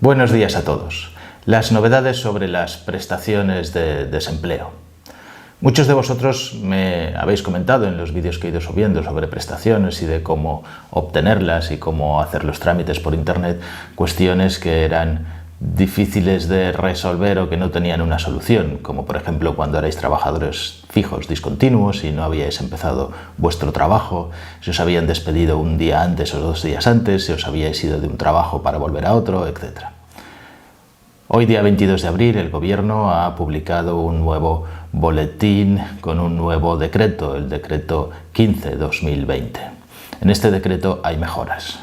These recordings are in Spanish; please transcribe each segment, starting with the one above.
Buenos días a todos. Las novedades sobre las prestaciones de desempleo. Muchos de vosotros me habéis comentado en los vídeos que he ido subiendo sobre prestaciones y de cómo obtenerlas y cómo hacer los trámites por internet, cuestiones que eran difíciles de resolver o que no tenían una solución, como por ejemplo cuando erais trabajadores fijos discontinuos y no habíais empezado vuestro trabajo, si os habían despedido un día antes o 2 días antes, si os habíais ido de un trabajo para volver a otro, etc. Hoy, día 22 de abril, el Gobierno ha publicado un nuevo boletín con un nuevo decreto, el decreto 15/2020. En este decreto hay mejoras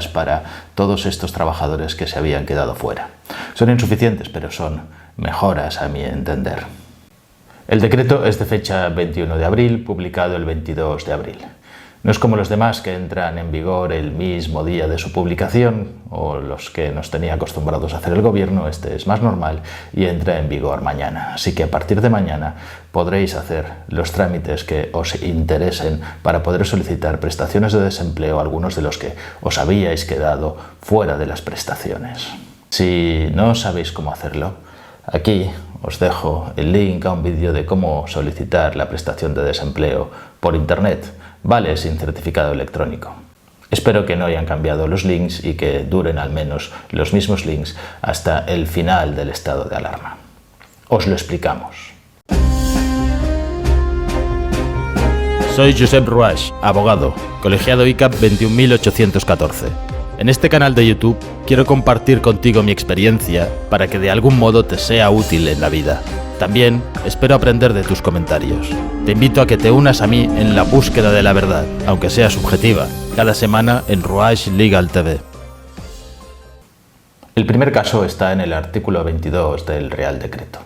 para todos estos trabajadores que se habían quedado fuera. Son insuficientes, pero son mejoras a mi entender. El decreto es de fecha 21 de abril, publicado el 22 de abril. No es como los demás que entran en vigor el mismo día de su publicación o los que nos tenía acostumbrados a hacer el Gobierno. Este es más normal y entra en vigor mañana. Así que a partir de mañana podréis hacer los trámites que os interesen para poder solicitar prestaciones de desempleo, algunos de los que os habíais quedado fuera de las prestaciones. Si no sabéis cómo hacerlo, aquí os dejo el link a un vídeo de cómo solicitar la prestación de desempleo por internet. Vale sin certificado electrónico. Espero que no hayan cambiado los links y que duren al menos los mismos links hasta el final del estado de alarma. Os lo explicamos. Soy Josep Ruach, abogado, colegiado ICAP 21814. En este canal de YouTube quiero compartir contigo mi experiencia para que de algún modo te sea útil en la vida. También espero aprender de tus comentarios. Te invito a que te unas a mí en la búsqueda de la verdad, aunque sea subjetiva, cada semana en Ruach Legal TV. El primer caso está en el artículo 22 del Real Decreto.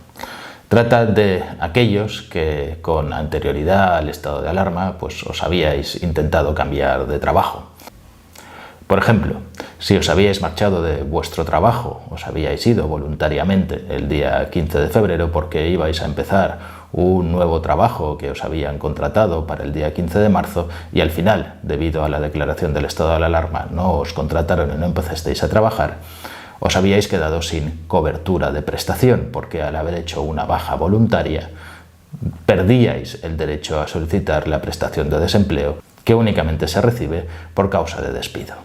Trata de aquellos que con anterioridad al estado de alarma pues os habíais intentado cambiar de trabajo. Por ejemplo, si os habíais marchado de vuestro trabajo, os habíais ido voluntariamente el día 15 de febrero porque ibais a empezar un nuevo trabajo que os habían contratado para el día 15 de marzo y al final, debido a la declaración del estado de alarma, no os contrataron y no empezasteis a trabajar, os habíais quedado sin cobertura de prestación porque al haber hecho una baja voluntaria perdíais el derecho a solicitar la prestación de desempleo que únicamente se recibe por causa de despido.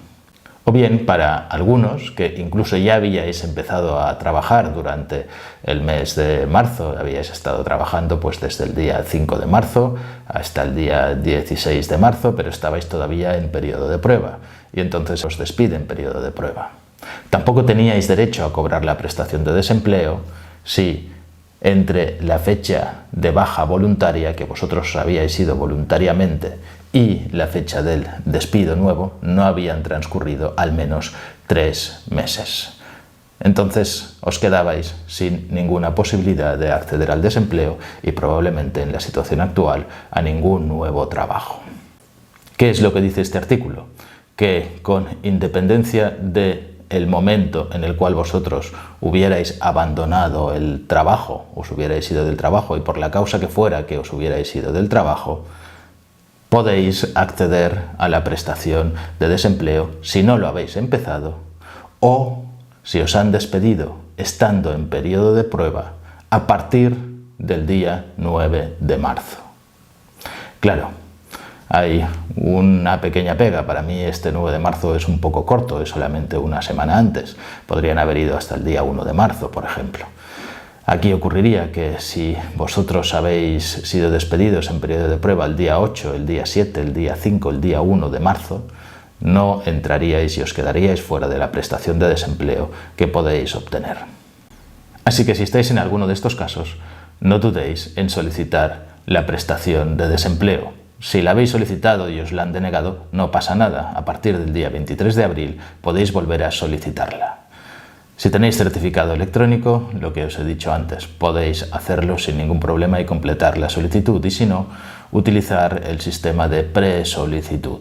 O bien para algunos que incluso ya habíais empezado a trabajar durante el mes de marzo, habíais estado trabajando pues desde el día 5 de marzo hasta el día 16 de marzo, pero estabais todavía en periodo de prueba y entonces os despiden en periodo de prueba. Tampoco teníais derecho a cobrar la prestación de desempleo si entre la fecha de baja voluntaria que vosotros habíais ido voluntariamente y la fecha del despido nuevo no habían transcurrido al menos 3 meses. Entonces os quedabais sin ninguna posibilidad de acceder al desempleo y probablemente en la situación actual a ningún nuevo trabajo. ¿Qué es lo que dice este artículo? Que con independencia del momento en el cual vosotros hubierais abandonado el trabajo, os hubierais ido del trabajo y por la causa que fuera que os hubierais ido del trabajo, podéis acceder a la prestación de desempleo si no lo habéis empezado o si os han despedido estando en periodo de prueba a partir del día 9 de marzo. Claro, hay una pequeña pega. Para mí este 9 de marzo es un poco corto, es solamente una semana antes. Podrían haber ido hasta el día 1 de marzo, por ejemplo. Aquí ocurriría que si vosotros habéis sido despedidos en periodo de prueba el día 8, el día 7, el día 5, el día 1 de marzo, no entraríais y os quedaríais fuera de la prestación de desempleo que podéis obtener. Así que si estáis en alguno de estos casos, no dudéis en solicitar la prestación de desempleo. Si la habéis solicitado y os la han denegado, no pasa nada. A partir del día 23 de abril podéis volver a solicitarla. Si tenéis certificado electrónico, lo que os he dicho antes, podéis hacerlo sin ningún problema y completar la solicitud y si no, utilizar el sistema de presolicitud.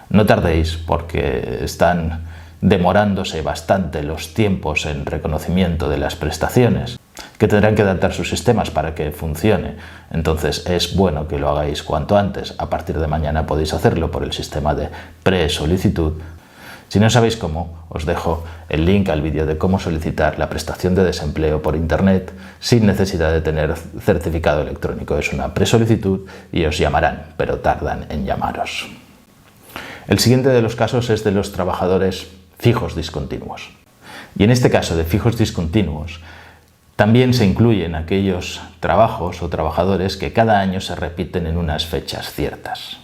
No tardéis porque están demorándose bastante los tiempos en reconocimiento de las prestaciones, que tendrán que adaptar sus sistemas para que funcione. Entonces es bueno que lo hagáis cuanto antes. A partir de mañana podéis hacerlo por el sistema de presolicitud Si no sabéis cómo, os dejo el link al vídeo de cómo solicitar la prestación de desempleo por internet sin necesidad de tener certificado electrónico. Es una presolicitud y os llamarán, pero tardan en llamaros. El siguiente de los casos es de los trabajadores fijos discontinuos. Y en este caso de fijos discontinuos, también se incluyen aquellos trabajos o trabajadores que cada año se repiten en unas fechas ciertas.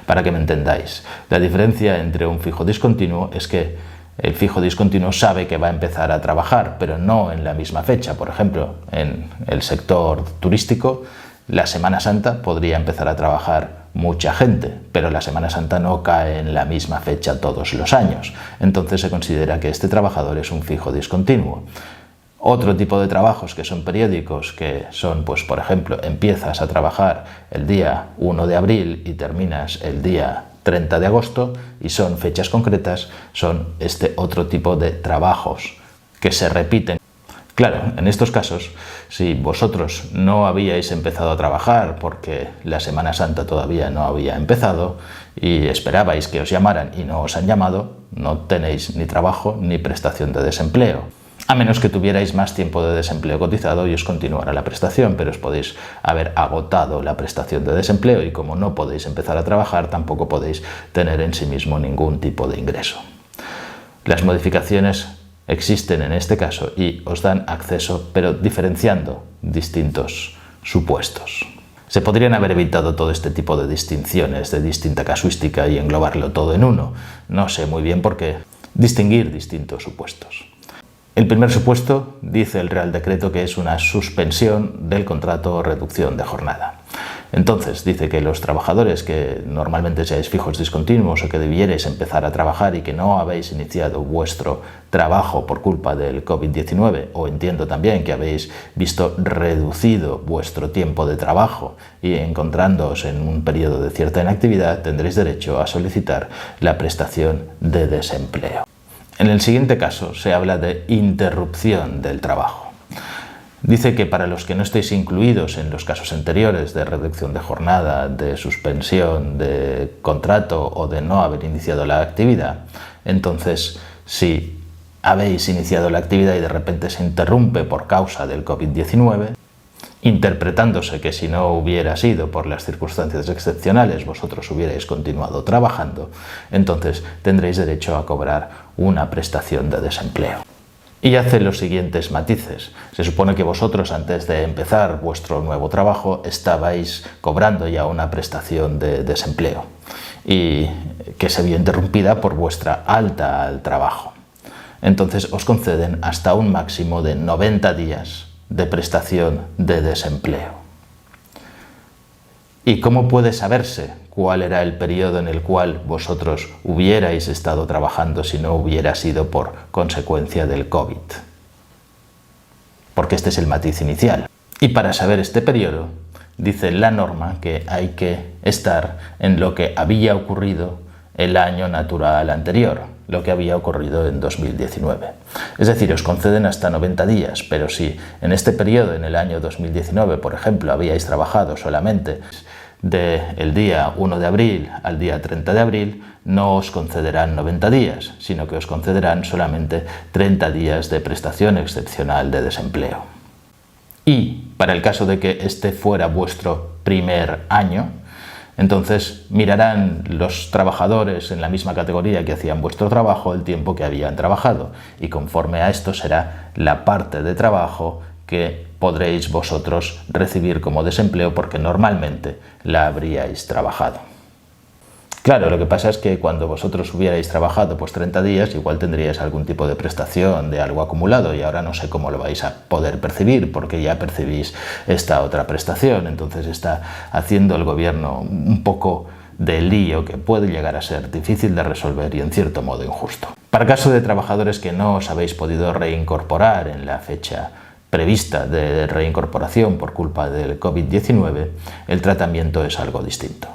Para que me entendáis, la diferencia entre un fijo discontinuo es que el fijo discontinuo sabe que va a empezar a trabajar, pero no en la misma fecha. Por ejemplo, en el sector turístico, la Semana Santa podría empezar a trabajar mucha gente, pero la Semana Santa no cae en la misma fecha todos los años. Entonces se considera que este trabajador es un fijo discontinuo. Otro tipo de trabajos que son periódicos, que son, pues por ejemplo, empiezas a trabajar el día 1 de abril y terminas el día 30 de agosto y son fechas concretas, son este otro tipo de trabajos que se repiten. Claro, en estos casos, si vosotros no habíais empezado a trabajar porque la Semana Santa todavía no había empezado y esperabais que os llamaran y no os han llamado, no tenéis ni trabajo ni prestación de desempleo. A menos que tuvierais más tiempo de desempleo cotizado y os continuara la prestación, pero os podéis haber agotado la prestación de desempleo y como no podéis empezar a trabajar, tampoco podéis tener en sí mismo ningún tipo de ingreso. Las modificaciones existen en este caso y os dan acceso, pero diferenciando distintos supuestos. Se podrían haber evitado todo este tipo de distinciones de distinta casuística y englobarlo todo en uno. No sé muy bien por qué distinguir distintos supuestos. El primer supuesto dice el Real Decreto que es una suspensión del contrato o reducción de jornada. Entonces dice que los trabajadores que normalmente seáis fijos discontinuos o que debierais empezar a trabajar y que no habéis iniciado vuestro trabajo por culpa del COVID-19 o entiendo también que habéis visto reducido vuestro tiempo de trabajo y encontrándoos en un periodo de cierta inactividad, tendréis derecho a solicitar la prestación de desempleo. En el siguiente caso se habla de interrupción del trabajo. Dice que para los que no estéis incluidos en los casos anteriores de reducción de jornada, de suspensión de contrato o de no haber iniciado la actividad, entonces si habéis iniciado la actividad y de repente se interrumpe por causa del COVID-19, interpretándose que si no hubiera sido por las circunstancias excepcionales vosotros hubierais continuado trabajando, entonces tendréis derecho a cobrar una prestación de desempleo. Y hace los siguientes matices. Se supone que vosotros antes de empezar vuestro nuevo trabajo estabais cobrando ya una prestación de desempleo y que se vio interrumpida por vuestra alta al trabajo. Entonces os conceden hasta un máximo de 90 días de prestación de desempleo. ¿Y cómo puede saberse cuál era el periodo en el cual vosotros hubierais estado trabajando si no hubiera sido por consecuencia del COVID? Porque este es el matiz inicial. Y para saber este periodo, dice la norma que hay que estar en lo que había ocurrido el año natural anterior, lo que había ocurrido en 2019. Es decir, os conceden hasta 90 días, pero si en este periodo, en el año 2019, por ejemplo, habíais trabajado solamente del día 1 de abril al día 30 de abril, no os concederán 90 días, sino que os concederán solamente 30 días de prestación excepcional de desempleo. Y para el caso de que este fuera vuestro primer año, entonces mirarán los trabajadores en la misma categoría que hacían vuestro trabajo el tiempo que habían trabajado y conforme a esto será la parte de trabajo que podréis vosotros recibir como desempleo porque normalmente la habríais trabajado. Claro, lo que pasa es que cuando vosotros hubierais trabajado pues 30 días, igual tendríais algún tipo de prestación de algo acumulado y ahora no sé cómo lo vais a poder percibir porque ya percibís esta otra prestación. Entonces está haciendo el gobierno un poco de lío que puede llegar a ser difícil de resolver y en cierto modo injusto. Para caso de trabajadores que no os habéis podido reincorporar en la fecha prevista de reincorporación por culpa del COVID-19, el tratamiento es algo distinto.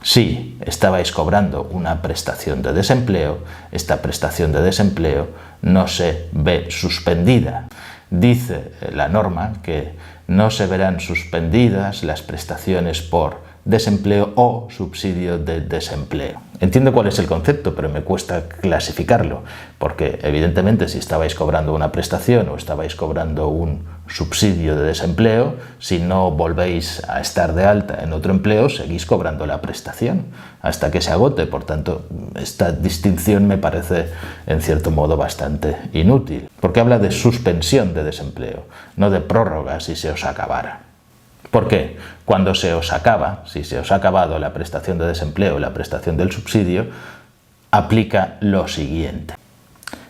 Si estabais cobrando una prestación de desempleo, esta prestación de desempleo no se ve suspendida. Dice la norma que no se verán suspendidas las prestaciones por desempleo o subsidio de desempleo. Entiendo cuál es el concepto, pero me cuesta clasificarlo, porque evidentemente si estabais cobrando una prestación o estabais cobrando un subsidio de desempleo, si no volvéis a estar de alta en otro empleo, seguís cobrando la prestación hasta que se agote. Por tanto, esta distinción me parece en cierto modo bastante inútil, porque habla de suspensión de desempleo, no de prórroga si se os acabara. ¿Por qué? Cuando se os acaba, si se os ha acabado la prestación de desempleo o la prestación del subsidio, aplica lo siguiente.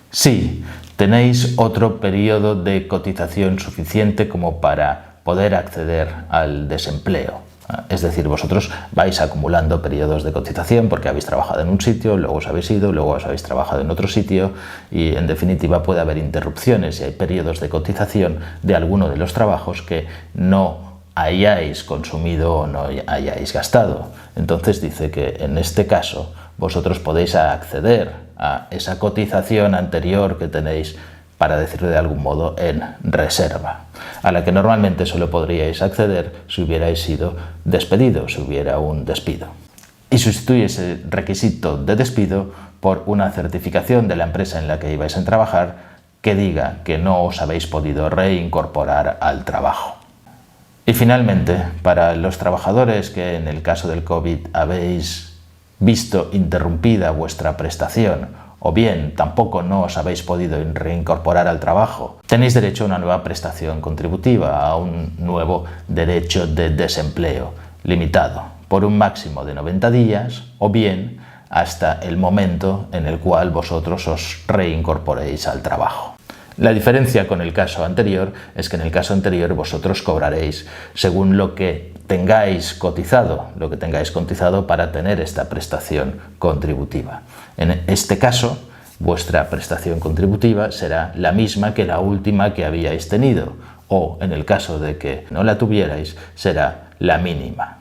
Si tenéis otro periodo de cotización suficiente como para poder acceder al desempleo, es decir, vosotros vais acumulando periodos de cotización porque habéis trabajado en un sitio, luego os habéis ido, luego os habéis trabajado en otro sitio y en definitiva puede haber interrupciones y hay periodos de cotización de alguno de los trabajos que no hayáis consumido o no hayáis gastado. Entonces dice que en este caso vosotros podéis acceder a esa cotización anterior que tenéis, para decirlo de algún modo, en reserva, a la que normalmente solo podríais acceder si hubierais sido despedidos, si hubiera un despido. Y sustituye ese requisito de despido por una certificación de la empresa en la que ibais a trabajar que diga que no os habéis podido reincorporar al trabajo. Y finalmente, para los trabajadores que en el caso del COVID habéis visto interrumpida vuestra prestación o bien tampoco no os habéis podido reincorporar al trabajo, tenéis derecho a una nueva prestación contributiva, a un nuevo derecho de desempleo limitado por un máximo de 90 días o bien hasta el momento en el cual vosotros os reincorporéis al trabajo. La diferencia con el caso anterior es que en el caso anterior vosotros cobraréis según lo que tengáis cotizado para tener esta prestación contributiva. En este caso, vuestra prestación contributiva será la misma que la última que habíais tenido, o en el caso de que no la tuvierais, será la mínima.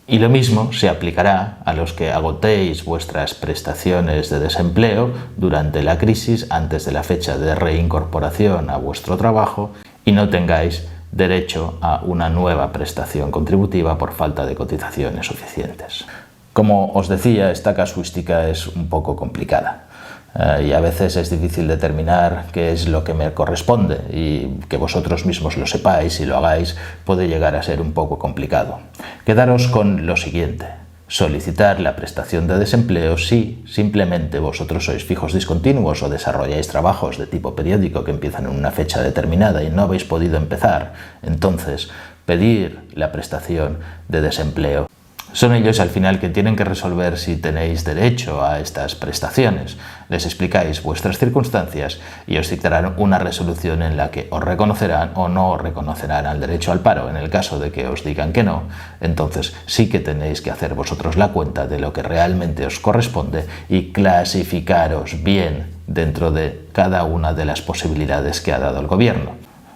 Y lo mismo se aplicará a los que agotéis vuestras prestaciones de desempleo durante la crisis antes de la fecha de reincorporación a vuestro trabajo y no tengáis derecho a una nueva prestación contributiva por falta de cotizaciones suficientes. Como os decía, esta casuística es un poco complicada. Y a veces es difícil determinar qué es lo que me corresponde y que vosotros mismos lo sepáis y lo hagáis puede llegar a ser un poco complicado. Quedaros con lo siguiente: solicitar la prestación de desempleo si simplemente vosotros sois fijos discontinuos o desarrolláis trabajos de tipo periódico que empiezan en una fecha determinada y no habéis podido empezar. Entonces, pedir la prestación de desempleo. Son ellos al final que tienen que resolver si tenéis derecho a estas prestaciones. Les explicáis vuestras circunstancias y os dictarán una resolución en la que os reconocerán o no os reconocerán el derecho al paro. En el caso de que os digan que no, entonces sí que tenéis que hacer vosotros la cuenta de lo que realmente os corresponde y clasificaros bien dentro de cada una de las posibilidades que ha dado el gobierno.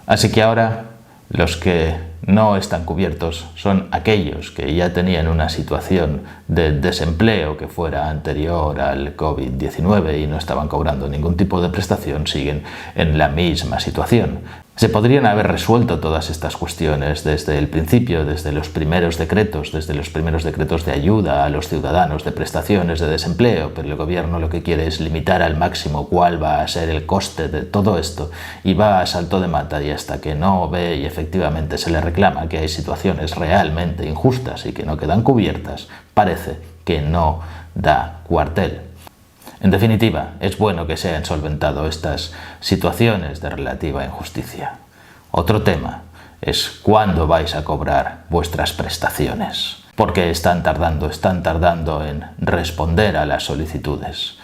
Así que ahora los que no están cubiertos son aquellos que ya tenían una situación de desempleo que fuera anterior al COVID-19 y no estaban cobrando ningún tipo de prestación, siguen en la misma situación. Se podrían haber resuelto todas estas cuestiones desde el principio, desde los primeros decretos de ayuda a los ciudadanos de prestaciones de desempleo, pero el gobierno lo que quiere es limitar al máximo cuál va a ser el coste de todo esto y va a salto de mata, y hasta que no ve y efectivamente se le reclama que hay situaciones realmente injustas y que no quedan cubiertas, parece que no da cuartel. En definitiva, es bueno que se hayan solventado estas situaciones de relativa injusticia. Otro tema es cuándo vais a cobrar vuestras prestaciones. Porque están tardando en responder a las solicitudes.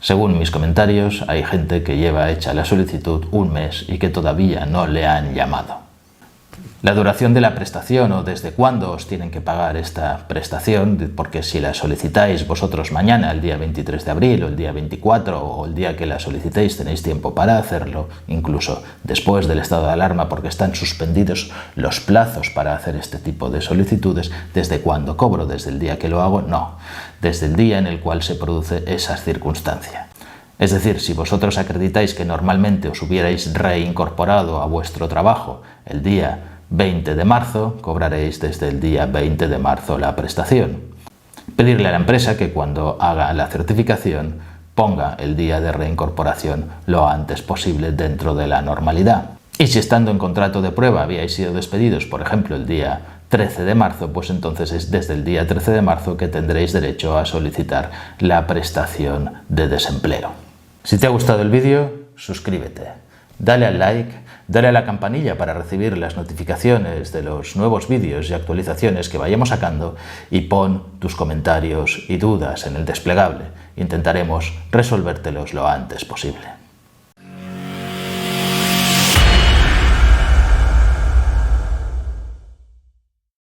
Según mis comentarios, hay gente que lleva hecha la solicitud un mes y que todavía no le han llamado. La duración de la prestación o desde cuándo os tienen que pagar esta prestación, porque si la solicitáis vosotros mañana, el día 23 de abril o el día 24 o el día que la solicitéis, tenéis tiempo para hacerlo, incluso después del estado de alarma, porque están suspendidos los plazos para hacer este tipo de solicitudes. ¿Desde cuándo cobro? ¿Desde el día que lo hago? No, desde el día en el cual se produce esa circunstancia. Es decir, si vosotros acreditáis que normalmente os hubierais reincorporado a vuestro trabajo el día 20 de marzo, cobraréis desde el día 20 de marzo la prestación. Pedirle a la empresa que cuando haga la certificación ponga el día de reincorporación lo antes posible dentro de la normalidad. Y si estando en contrato de prueba habíais sido despedidos, por ejemplo, el día 13 de marzo, pues entonces es desde el día 13 de marzo que tendréis derecho a solicitar la prestación de desempleo. Si te ha gustado el vídeo, suscríbete, dale al like, dale a la campanilla para recibir las notificaciones de los nuevos vídeos y actualizaciones que vayamos sacando y pon tus comentarios y dudas en el desplegable. Intentaremos resolvértelos lo antes posible.